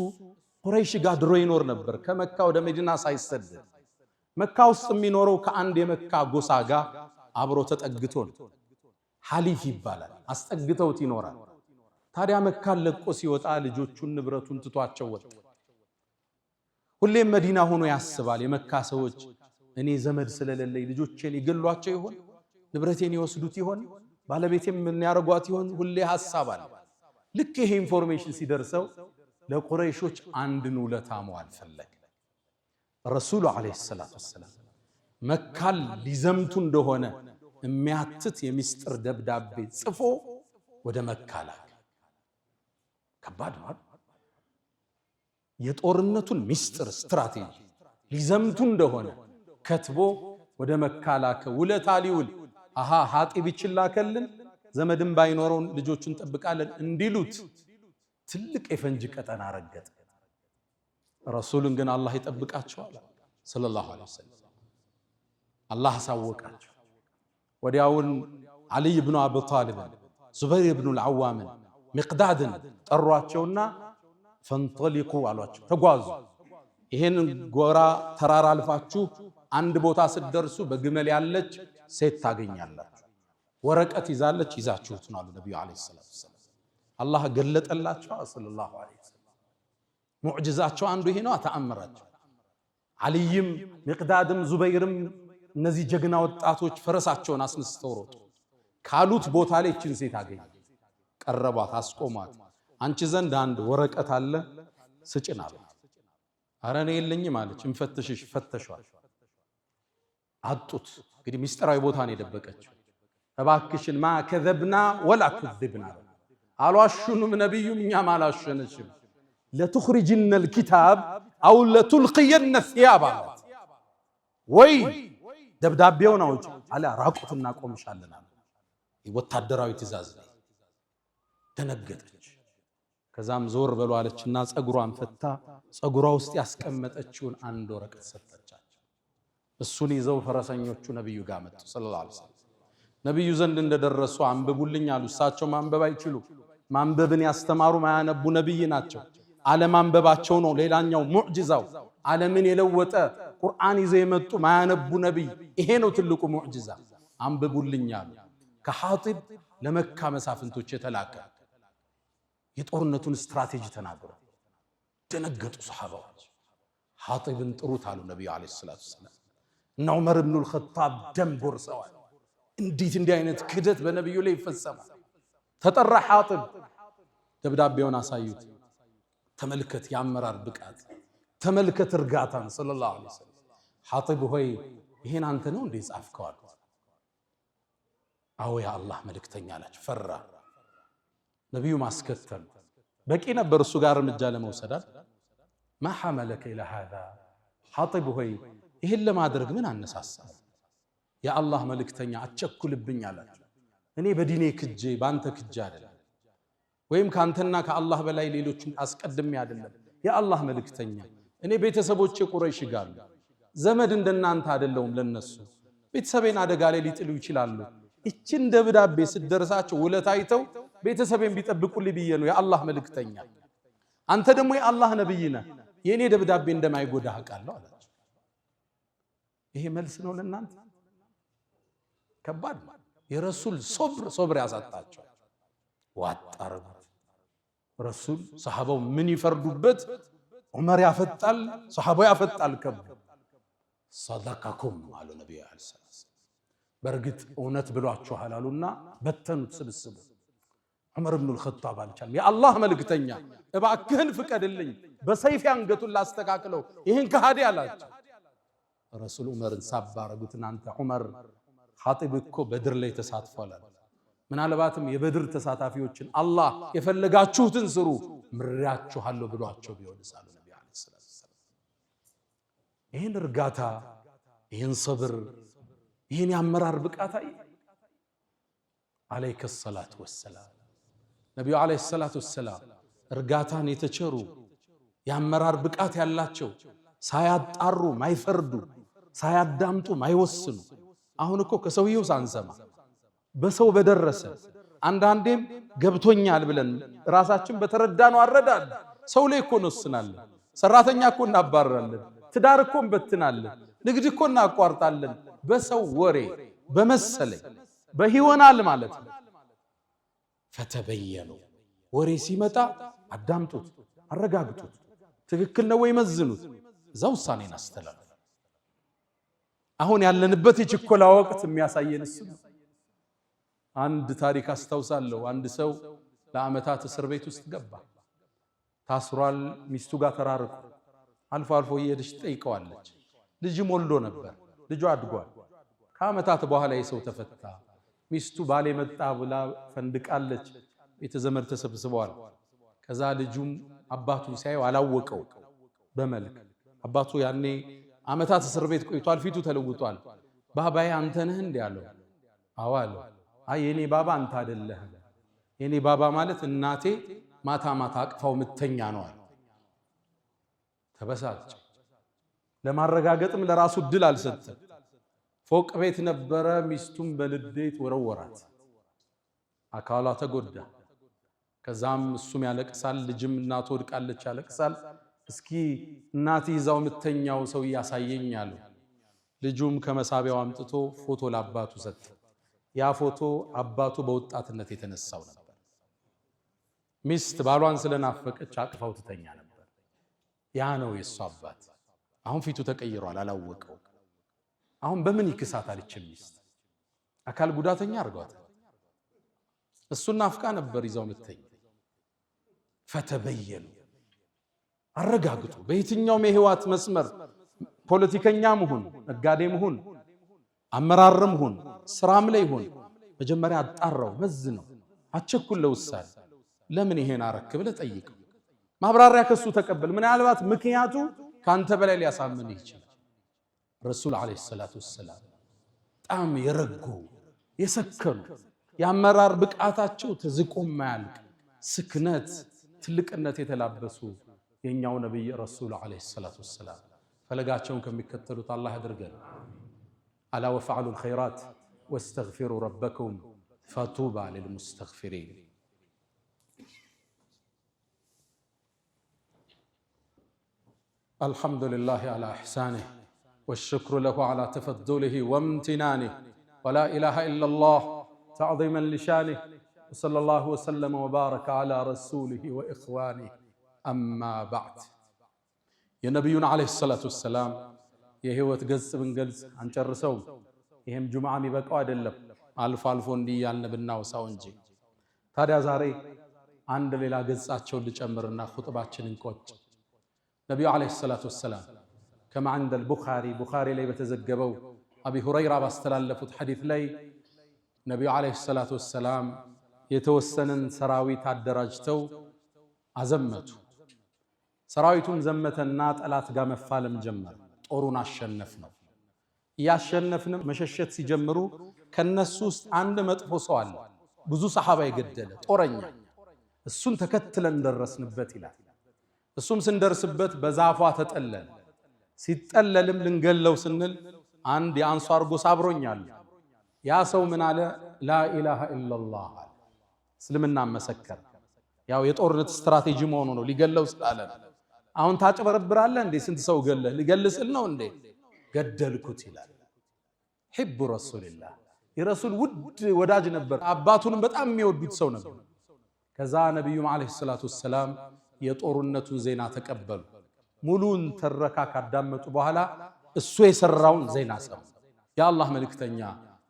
ቁረይሽ ጋር ድሮ ይኖር ነበር ከመካ ወደ መዲና ሳይሰደድ። መካ ውስጥ የሚኖረው ከአንድ የመካ ጎሳ ጋር አብሮ ተጠግቶ ነው። ሐሊፍ ይባላል። አስጠግተውት ይኖራል። ታዲያ መካን ለቆ ሲወጣ ልጆቹን ንብረቱን ትቷቸው ወጣ። ሁሌም መዲና ሆኖ ያስባል። የመካ ሰዎች እኔ ዘመድ ስለሌለኝ ልጆቼን ይገሏቸው ይሆን? ንብረቴን ይወስዱት ይሆን? ባለቤቴም ምን ያረጓት ይሆን? ሁሌ ሐሳብ አለ። ልክ ይሄ ኢንፎርሜሽን ሲደርሰው ለቁረይሾች አንድን ውለታ መዋል ፈለገ። ረሱሉ ዓለይሂ ሰላቱ ወሰላም መካል ሊዘምቱ እንደሆነ የሚያትት የሚስጥር ደብዳቤ ጽፎ ወደ መካ ላከ። ከባድ ነው። የጦርነቱን ሚስጥር ስትራቴጂ ሊዘምቱ እንደሆነ ከትቦ ወደ መካ ላከ። ውለታ ሊውል ሐጢብ ይችላከልን ዘመድም ባይኖረው ልጆቹን ጠብቃለን እንዲሉት ትልቅ የፈንጅ ቀጠና ረገጠ። ረሱልን ግን አላህ ይጠብቃቸዋል ሰለላሁ ዐለይሂ ወሰለም። አላህ አሳወቃቸው። ወዲያውን ዓሊ ብኑ አቢ ጣሊብ፣ ዙበይር ብኑ አልዓዋም፣ ሚቅዳድን ጠሯቸውና ፈንጠሊቁ አሏቸው፣ ተጓዙ። ይሄን ጎራ ተራራ አልፋችሁ አንድ ቦታ ስትደርሱ በግመል ያለች ሴት ታገኛላችሁ፣ ወረቀት ይዛለች፣ ይዛችሁት ነው አሉ ነብዩ አለይሂ ሰላቱ ወሰላም። አላህ ገለጠላቸው ሰለላሁ ዐለይሂ ወሰለም። ሙዕጅዛቸው አንዱ ይሄ ነው፣ ተአምራቸው። ዓሊይም ሚቅዳድም ዙበይርም እነዚህ ጀግና ወጣቶች ፈረሳቸውን አስነስተው ሮጡ። ካሉት ቦታ ላይ እችን ሴት አገኙ። ቀረቧት፣ አስቆሟት። አንቺ ዘንድ አንድ ወረቀት አለ ስጭን አሉት። ኧረ እኔ የለኝም አለች። እንፈትሽሽ ፈተሿል፣ አጡት። እንግዲህ ሚስጥራዊ ቦታ ነው የደበቀችው። እባክሽን ማ ከዘብና ወላ ኩዝብና አልዋሹንም፣ ነቢዩም እኛም አላሸነሽም። ለትኽሪጅነ ልኪታብ አው ለቱልቅየነ ሲያብ አላት። ወይ ደብዳቤውን አውጪ አለ፣ ራቁትና ቆምሻለን አለ። ወታደራዊ ትእዛዝ ነው። ደነገጠች። ከዛም ዞር በሉ አለችና ጸጉሯን ፈታ ጸጉሯ ውስጥ ያስቀመጠችውን አንድ ወረቀት ሰጠቻቸው። እሱን ይዘው ፈረሰኞቹ ነብዩ ጋር መጡ ሰለላሁ ዐለይሂ ወሰለም። ነብዩ ዘንድ እንደደረሱ አንብቡልኝ አሉ። እሳቸው ማንበብ አይችሉ፣ ማንበብን ያስተማሩ ማያነቡ ነብይ ናቸው። አለማንበባቸው ነው ሌላኛው ሙዕጂዛው። ዓለምን የለወጠ ቁርአን ይዘው የመጡ ማያነቡ ነብይ፣ ይሄ ነው ትልቁ ሙዕጂዛ። አንብቡልኝ አሉ። ከሐጢብ ለመካ መሳፍንቶች የተላከ የጦርነቱን ስትራቴጂ ተናገሩ። ደነገጡ ሰሃባዎች። ሐጢብን ጥሩት አሉ ነብዩ አለይሂ ሰላቱ ወሰላም። እና ዑመር ኢብኑ አልኸጣብ ደም ጎርሰዋል። እንዴት እንዲህ አይነት ክህደት በነብዩ ላይ ይፈጸማል? ተጠራ ሐጢብ። ደብዳቤውን አሳዩት። ተመልከት የአመራር ብቃት፣ ተመልከት እርጋታን ሰለላሁ ዐለይሂ ወሰለም። ሐጢብ ሆይ ይሄን አንተ ነው እንዴ ጻፍከው አሉት። አዎ የአላህ መልእክተኛ አላቸው። ፈራ። ነብዩ ማስከተል በቂ ነበር እሱ ጋር እርምጃ ለመውሰድ። ማ ሐመለከ ኢላ ሃዛ ሐጢብ ሆይ ይሄን ለማድረግ ምን አነሳሳ? የአላህ መልእክተኛ አትቸኩልብኝ አላቸው። እኔ በዲኔ ክጄ ባንተ ክጄ አይደለም፣ ወይም ካንተና ከአላህ በላይ ሌሎችን አስቀድሜ አይደለም። የአላህ መልእክተኛ እኔ ቤተሰቦቼ ቁረይሽ ጋር ዘመድ እንደናንተ አይደለሁም። ለነሱ ቤተሰቤን አደጋ ላይ ሊጥሉ ይችላሉ። እቺን ደብዳቤ ስትደርሳቸው ውለታ አይተው ቤተሰቤን ቢጠብቁልኝ ብዬ ነው የአላህ መልእክተኛ። አንተ ደግሞ የአላህ ነብይ ነህ፣ የኔ ደብዳቤ እንደማይጎዳህ አውቃለሁ አላቸው። ይሄ መልስ ነው ለእናንተ? ከባድ የረሱል ሶብር ያሳጣቸው። ዋጣረቡት ረሱል ሰሃባው ምን ይፈርዱበት? ዑመር ያፈጣል፣ ሰሃባው ያፈጣል። ከብ ሰደቀኩም አሉ ነብዩ አለይሂ ሰላም። በርግጥ እውነት ብሏችኋል አሉና በተኑት ስብስቡ። ዑመር ኢብኑ አልኸጣብ አልቻለም። የአላህ መልእክተኛ እባክህን ፍቀድልኝ፣ በሰይፍ አንገቱን ላስተካክለው ይህን ከሃዲ አላቸው። ረሱል ዑመርን ሳባረጉት። እናንተ ዑመር ሐጢብ እኮ በድር ላይ ተሳትፏል። ምናልባትም የበድር ተሳታፊዎችን አላህ የፈለጋችሁትን ስሩ ምሪያችኋለሁ ብሏቸው ቢሆንስ አሉ ነብዩ አለይሂ ሰላቱ ወሰላም። ይህን እርጋታ፣ ይህን ሰብር፣ ይህን የአመራር ብቃት አለይከ ሰላቱ ወሰላም። ነቢዩ አለይሂ ሰላቱ ወሰላም እርጋታን የተቸሩ የአመራር ብቃት ያላቸው፣ ሳያጣሩ ማይፈርዱ፣ ሳያዳምጡ ማይወስኑ። አሁን እኮ ከሰውየው ሳንሰማ በሰው በደረሰ አንዳንዴም ገብቶኛል ብለን ራሳችን በተረዳነው አረዳድ ሰው ላይ እኮ እንወስናለን። ሰራተኛ እኮ እናባረራለን፣ ትዳር እኮ እንበትናለን፣ ንግድ እኮ እናቋርጣለን። በሰው ወሬ በመሰለኝ በይሆናል ማለት ነው። ፈተበየኑ ወሬ ሲመጣ አዳምጡት፣ አረጋግጡት። ትክክል ነው ወይ መዝኑት። እዛው ውሳኔን አስተላልፍ። አሁን ያለንበት የችኮላ ወቅት የሚያሳየን እሱ። አንድ ታሪክ አስታውሳለሁ። አንድ ሰው ለዓመታት እስር ቤት ውስጥ ገባ። ታስሯል። ሚስቱ ጋር ተራርቆ አልፎ አልፎ እየሄደች ጠይቀዋለች። ልጅም ወልዶ ነበር። ልጁ አድጓል። ከዓመታት በኋላ የሰው ተፈታ። ሚስቱ ባሌ መጣ ብላ ፈንድቃለች። ቤተ ዘመድ ተሰብስበዋል። ከዛ ልጁም አባቱን ሲያየው አላወቀው በመልክ። አባቱ ያኔ ዓመታት እስር ቤት ቆይቷል። ፊቱ ተለውጧል። ባባዬ አንተ ነህ እንዴ አለው። አዎ አለው። አይ የኔ ባባ አንተ አይደለህም። የኔ ባባ ማለት እናቴ ማታ ማታ አቅፋው ምተኛ ነው አለ። ተበሳጨ። ለማረጋገጥም ለራሱ ድል አልሰጠም። ፎቅ ቤት ነበረ። ሚስቱም በልዴት ወረወራት። አካሏ ተጎዳ። ከዛም እሱም ያለቅሳል። ልጅም እናቱ ወድቃለች ያለቅሳል። እስኪ እናቴ ይዛው ምተኛው ሰው ያሳየኝ አለ። ልጁም ከመሳቢያው አምጥቶ ፎቶ ለአባቱ ሰጠ። ያ ፎቶ አባቱ በወጣትነት የተነሳው ነበር። ሚስት ባሏን ስለናፈቀች አቅፋው ትተኛ ነበር። ያ ነው የሱ አባት። አሁን ፊቱ ተቀይሯል፣ አላወቀው። አሁን በምን ይክሳታል? ይችል ሚስት አካል ጉዳተኛ አርጓታል። እሱን ናፍቃ ነበር ይዛው ምተኛ። ፈተበየኑ አረጋግጡ። በየትኛውም የህይወት መስመር ፖለቲከኛም ሁን፣ ነጋዴም ሁን፣ አመራርም ሁን፣ ስራም ላይ ሁን፣ መጀመሪያ አጣራው፣ መዝነው፣ አቸኩል ለውሳኔ። ለምን ይሄን አረክ ብለህ ጠይቀው። ማብራሪያ ከሱ ተቀበል። ምናልባት ምክንያቱ ካንተ በላይ ሊያሳምን ይችላል። ረሱል አለይሂ ሰላቱ ወሰላም በጣም የረጉ የሰከኑ የአመራር ብቃታቸው ተዝቆ ማያልቅ ስክነት ትልቅነት የተላበሱ የኛው ነብይ ረሱል አለይሂ ሰላቱ ወሰላም ፈለጋቸውን ከሚከተሉት አላህ ያድርገን። አላ ወፈዕሉል ኸይራት ወስተግፊሩ ረበኩም ፈቱባ ሊልሙስተግፊሪን። الحمد لله على إحسانه والشكر له على تفضله وامتنانه ولا إله إلا الله تعظيما لشانه وصلى الله وسلم وبارك على رسوله وإخوانه أما بعد. يا نبينا عليه الصلاة والسلام يهوت قز من قز عن شرسو يهم جمعة مبقى أدلب ألف ألفون دي النبنا وساونجي تاريا زاري عند للا قز أتشول لجمرنا خطبات شننكوت. نبي عليه الصلاة والسلام كما عند بخاري لي بتزقبوا أبي هريرة باستلالفت حديث لي نبي عليه الصلاة والسلام يتوسنن سراويت الدرجتو عزمته سراويتون زمة النات ألا تقام فالم جمر طورونا الشنفنا يا الشنفنا مششت سيجمروا كالنسوس عند مطفو سؤال بزو صحابة يقدل طورنيا السن تكتلا درس نبتي لا السم سندرسبت بزعفا تتقلل ሲጠለልም ልንገለው ስንል አንድ የአንሷር ጎሳ አብሮኛል። ያ ሰው ምን አለ? ላ ኢላሃ ኢላላህ እስልምና መሰከረ። ያው የጦርነት ስትራቴጂ መሆኑ ነው፣ ሊገለው ስላለ። አሁን ታጭበረብራለህ እንዴ? ስንት ሰው ገለህ? ሊገልስል ነው እንዴ? ገደልኩት ይላል። ሒቡ ረሱልላህ የረሱል ውድ ወዳጅ ነበር። አባቱንም በጣም የሚወዱት ሰው ነበር። ከዛ ነብዩም አለይሂ ሰላቱ ወሰላም የጦርነቱን ዜና ተቀበሉ። ሙሉን ተረካ ካዳመጡ በኋላ እሱ የሰራውን ዜና ሰሙ። የአላህ መልእክተኛ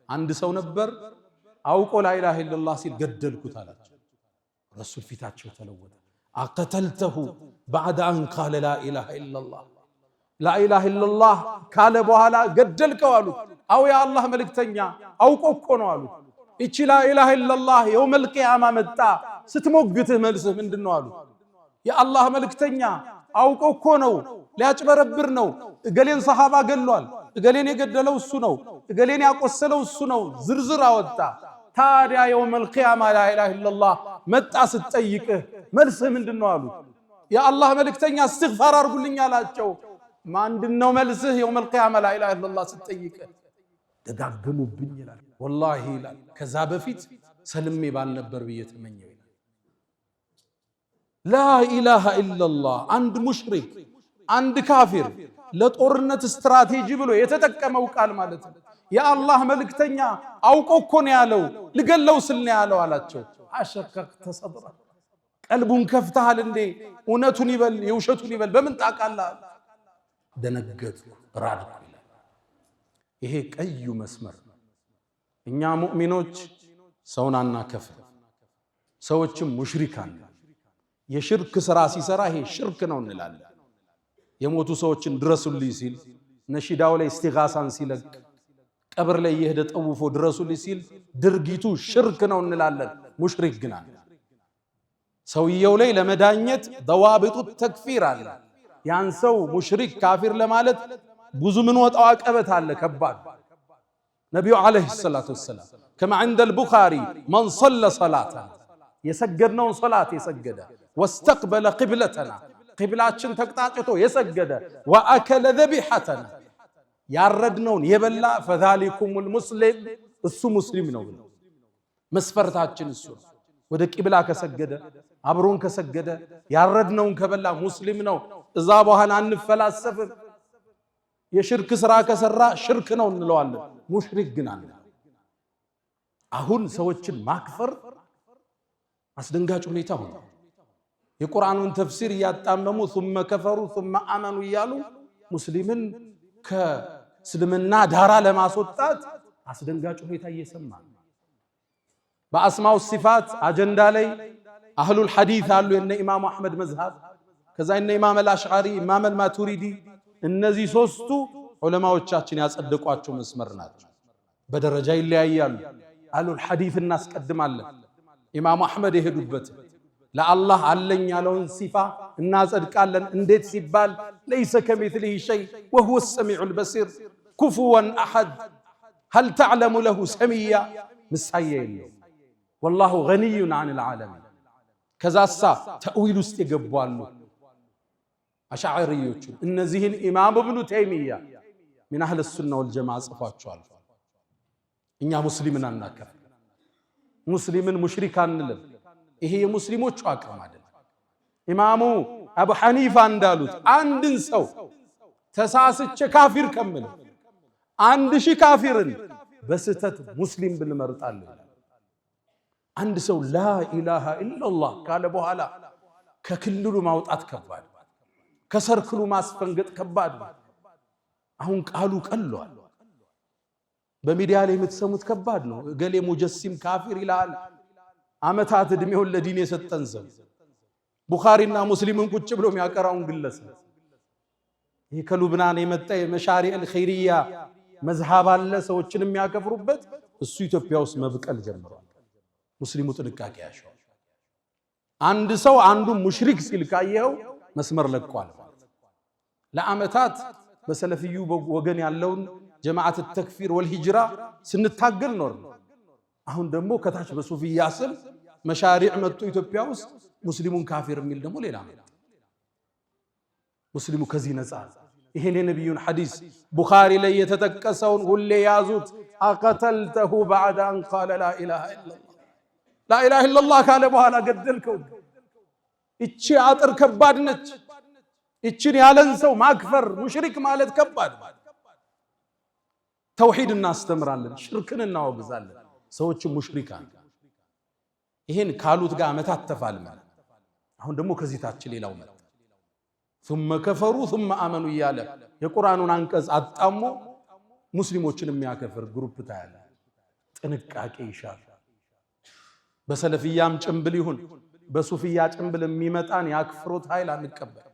አንድ ሰው ነበር አውቆ ላ ኢላሃ ኢላላህ ሲል ገደልኩት አላቸው። ረሱል ፊታቸው ተለወጠ። አቀተልተሁ بعد أن قال لا إله إلا الله لا إله إلا الله ካለ በኋላ ገደልከው አሉት። አው ያ አላህ መልእክተኛ አውቆ እኮ ነው አሉት። እቺ ላ ኢላሃ ኢላላህ የውመል ቂያማ መጣ ስትሞግትህ መልስህ ምንድነው አሉት። ያ አላህ መልእክተኛ አውቆ እኮ ነው፣ ሊያጭበረብር ነው። እገሌን ሰሃባ ገሏል፣ እገሌን የገደለው እሱ ነው፣ እገሌን ያቆሰለው እሱ ነው። ዝርዝር አወጣ። ታዲያ የውመል ቂያማ ላ ኢላሃ ኢላላህ መጣ ስትጠይቅህ መልስህ ምንድነው አሉት። የአላህ መልእክተኛ እስትግፋር አድርጉልኝ አላቸው። ምንድነው መልስህ? የውመል ቂያማ ላ ኢላሃ ኢላላህ ስትጠይቅህ ደጋገሙብኝ ይላል። ወላሂ ይላል ከዛ በፊት ሰልሜ ባልነበር ብዬ ተመኘው። ላ ኢላሃ ኢላላህ አንድ ሙሽሪክ አንድ ካፊር ለጦርነት ስትራቴጂ ብሎ የተጠቀመው ቃል ማለት ነው። የአላህ መልእክተኛ አውቆ እኮ ነው ያለው፣ ልገለው ስል ነው ያለው አላቸው። አሸከክተ ሰድራ ቀልቡን ከፍተሃል እንዴ? እውነቱን ይበል የውሸቱን ይበል በምን ታውቃለህ? ደነገጥኩ ራድኩ ይላል። ይሄ ቀዩ መስመር እኛ ሙእሚኖች ሰውን አናከፍር፣ ሰዎችም ሙሽሪካን የሽርክ ስራ ሲሰራ ይሄ ሽርክ ነው እንላለን። የሞቱ ሰዎችን ድረሱልኝ ሲል ነሺዳው ላይ እስቲጋሳን ሲለቅ ቀብር ላይ የሄደ ጠውፎ ድረሱልኝ ሲል ድርጊቱ ሽርክ ነው እንላለን። ሙሽሪክ ግን አለ። ሰውየው ላይ ለመዳኘት ደዋብጡ ተክፊር አለ። ያን ሰው ሙሽሪክ ካፊር ለማለት ብዙ ምን ወጣው አቀበት አለ ከባድ። ነብዩ አለይሂ ሰላቱ ወሰላም ከማ عند البخاري من صلى صلاتنا የሰገድነውን ሶላት የሰገደ واستقبل قبلتنا ቂብላችን ተቅጣጭቶ የሰገደ واكل ذبيحتنا ያረድነውን የበላ فذلكم المسلم እሱ ሙስሊም ነው ብለው መስፈርታችን እሱ ወደ ቂብላ ከሰገደ አብሮን ከሰገደ ያረድነውን ከበላ ሙስሊም ነው። እዛ በኋላ አንፈላሰፍም። የሽርክ ስራ ከሰራ ሽርክ ነው እንለዋለን። ሙሽሪክ ግን አለ። አሁን ሰዎችን ማክፈር አስደንጋጭ ሁኔታ ሆነ። የቁርአኑን ተፍሲር እያጣመሙ ثم كفروا ثم آمنوا እያሉ ሙስሊምን ከእስልምና ዳራ ለማስወጣት አስደንጋጭ ሁኔታ እየሰማ በአስማው ሲፋት አጀንዳ ላይ አህሉል ሐዲስ አሉ። የነ ኢማሙ አህመድ መዝሃብ ከዛ የነ ኢማም አልአሽዓሪ ኢማም አልማቱሪዲ እነዚህ ሶስቱ ዑለማዎቻችን ያጸደቋቸው መስመር ናቸው። በደረጃ ይለያያሉ። አህሉል ሐዲስ እናስቀድማለን። ኢማሙ አህመድ የሄዱበት ለአላህ አለኝ ያለውን ሲፋ እናጸድቃለን። እንዴት ሲባል ለይሰ ከሚስሊሂ ሸይ ወሁወ ሰሚዑል በሲር ኩፉወን አሐድ هل تعلم له سميا مسايا የለው والله غني عن العالمين። ከዛሳ ተእዊል ውስጥ ይገባሉ አሻዕሪዮቹ። እነዚህን ኢማም ኢብኑ ተይሚያ من اهل السنه والجماعه ጽፏቸዋል። እኛ ሙስሊምን አናከፍ፣ ሙስሊምን ሙሽሪክ አንልም። ይሄ የሙስሊሞቹ አቋም አይደለም። ኢማሙ አቡ ሐኒፋ እንዳሉት አንድን ሰው ተሳስቼ ካፊር ከምል 1000 ካፊርን በስተት ሙስሊም ብንመርጣለን። አንድ ሰው ላ ኢላሃ ኢላላህ ካለ በኋላ ከክልሉ ማውጣት ከባድ፣ ከሰርክሉ ማስፈንገጥ ከባድ። አሁን ቃሉ ቀሏል። በሚዲያ ላይ የምትሰሙት ከባድ ነው። እገሌ ሙጀሲም ካፊር ይላል። አመታት እድሜውን ለዲን የሰጠን ሰው ቡኻሪና ሙስሊምን ቁጭ ብሎ የሚያቀራውን ግለሰብ ይሄ ከሉብናን የመጣ የመሻሪዕ አልኸይሪያ መዝሃብ አለ ሰዎችን የሚያከፍሩበት። እሱ ኢትዮጵያ ውስጥ መብቀል ጀምሯል። ሙስሊሙ ጥንቃቄ ያሻው። አንድ ሰው አንዱ ሙሽሪክ ሲል ካየው መስመር ለቋል። ለአመታት በሰለፊዩ ወገን ያለውን ጀማዓት ተክፊር ወልሂጅራ ስንታገል ኖር። አሁን ደግሞ ከታች በሱፊያ ስም መሻሪዕ መጡ ኢትዮጵያ ውስጥ ሙስሊሙን ካፊር የሚል ደግሞ ሌላ ነው። ሙስሊሙ ከዚህ ነፃ። ይሄን የነብዩን ሐዲስ ቡኻሪ ላይ የተጠቀሰውን ሁሌ ያዙት። አቀተልተሁ بعد ان قال لا اله الا الله لا اله الا الله ካለ በኋላ ገደልከው። እቺ አጥር ከባድ ነች። እቺን ያለን ሰው ማክፈር ሙሽሪክ ማለት ከባድ። ተውሂድ እናስተምራለን፣ ሽርክን እናወግዛለን። ሰዎች ሙሽሪካን ይሄን ካሉት ጋር አመታት ተፋልመን አሁን ደግሞ ከዚህ ታች ሌላው መጣ። ثم كفروا ثم آمنوا እያለ የቁርአኑን አንቀጽ አጣሞ ሙስሊሞችን የሚያከፍር ግሩፕ ታያለ። ጥንቃቄ ይሻል። በሰለፊያም ጭምብል ይሁን በሱፊያ ጭምብል የሚመጣን ያክፍሩት ኃይል አንቀበል።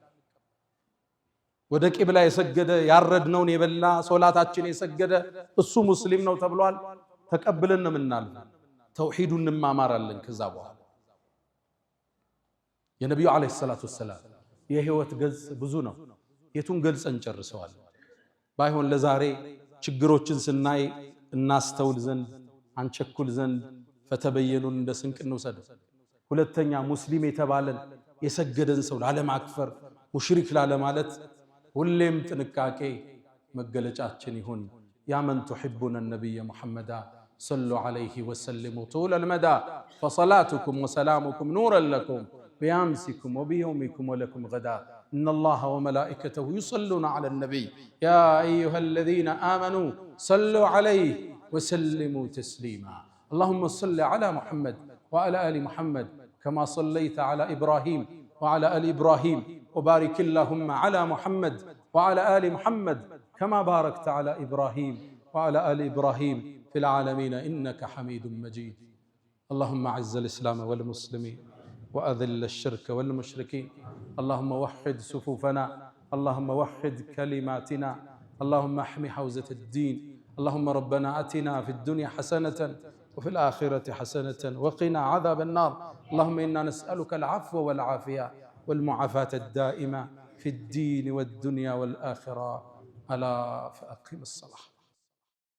ወደ ቂብላ የሰገደ ያረድነውን የበላ ሶላታችን የሰገደ እሱ ሙስሊም ነው ተብሏል። ተቀብለን ነው የምናልፈው። ተውሂዱን እንማማራለን። ከዛ በኋላ የነብዩ አለይሂ ሰላቱ ወሰላም የህይወት ገጽ ብዙ ነው። የቱን ገልጸን ጨርሰዋል? ባይሆን ለዛሬ ችግሮችን ስናይ እናስተውል ዘንድ አንቸኩል ዘንድ ፈተበየኑን እንደ ስንቅ እንውሰድ። ሁለተኛ ሙስሊም የተባለን የሰገደን ሰው ላለማክፈር ሙሽሪክ ላለማለት ሁሌም ጥንቃቄ መገለጫችን ይሁን። ያ መን ቱሒቡነ ነቢየ ሙሐመዳ ሰሉ ዐለይሂ ወሰሊሙ ጡለል መዳ ፈሰላቱኩም ወሰላሙኩም ኑረን ለኩም بأمسكم وبيومكم ولكم غدا إن الله وملائكته يصلون على النبي يا أيها الذين آمنوا صلوا عليه وسلموا تسليما اللهم صل على محمد وعلى آل محمد كما صليت على إبراهيم وعلى آل إبراهيم وبارك اللهم على محمد وعلى آل محمد كما باركت على إبراهيم وعلى آل إبراهيم في العالمين إنك حميد مجيد. اللهم أعز الإسلام والمسلمين وأذل الشرك والمشركين. اللهم وحد صفوفنا، اللهم وحد كلماتنا، اللهم احمِ حوزة الدين. اللهم ربنا آتنا في الدنيا حسنة وفي الآخرة حسنة وقنا عذاب النار. اللهم إنا نسألك العفو والعافية والمعافاة الدائمة في الدين والدنيا والآخرة. ألا فأقم الصلاة.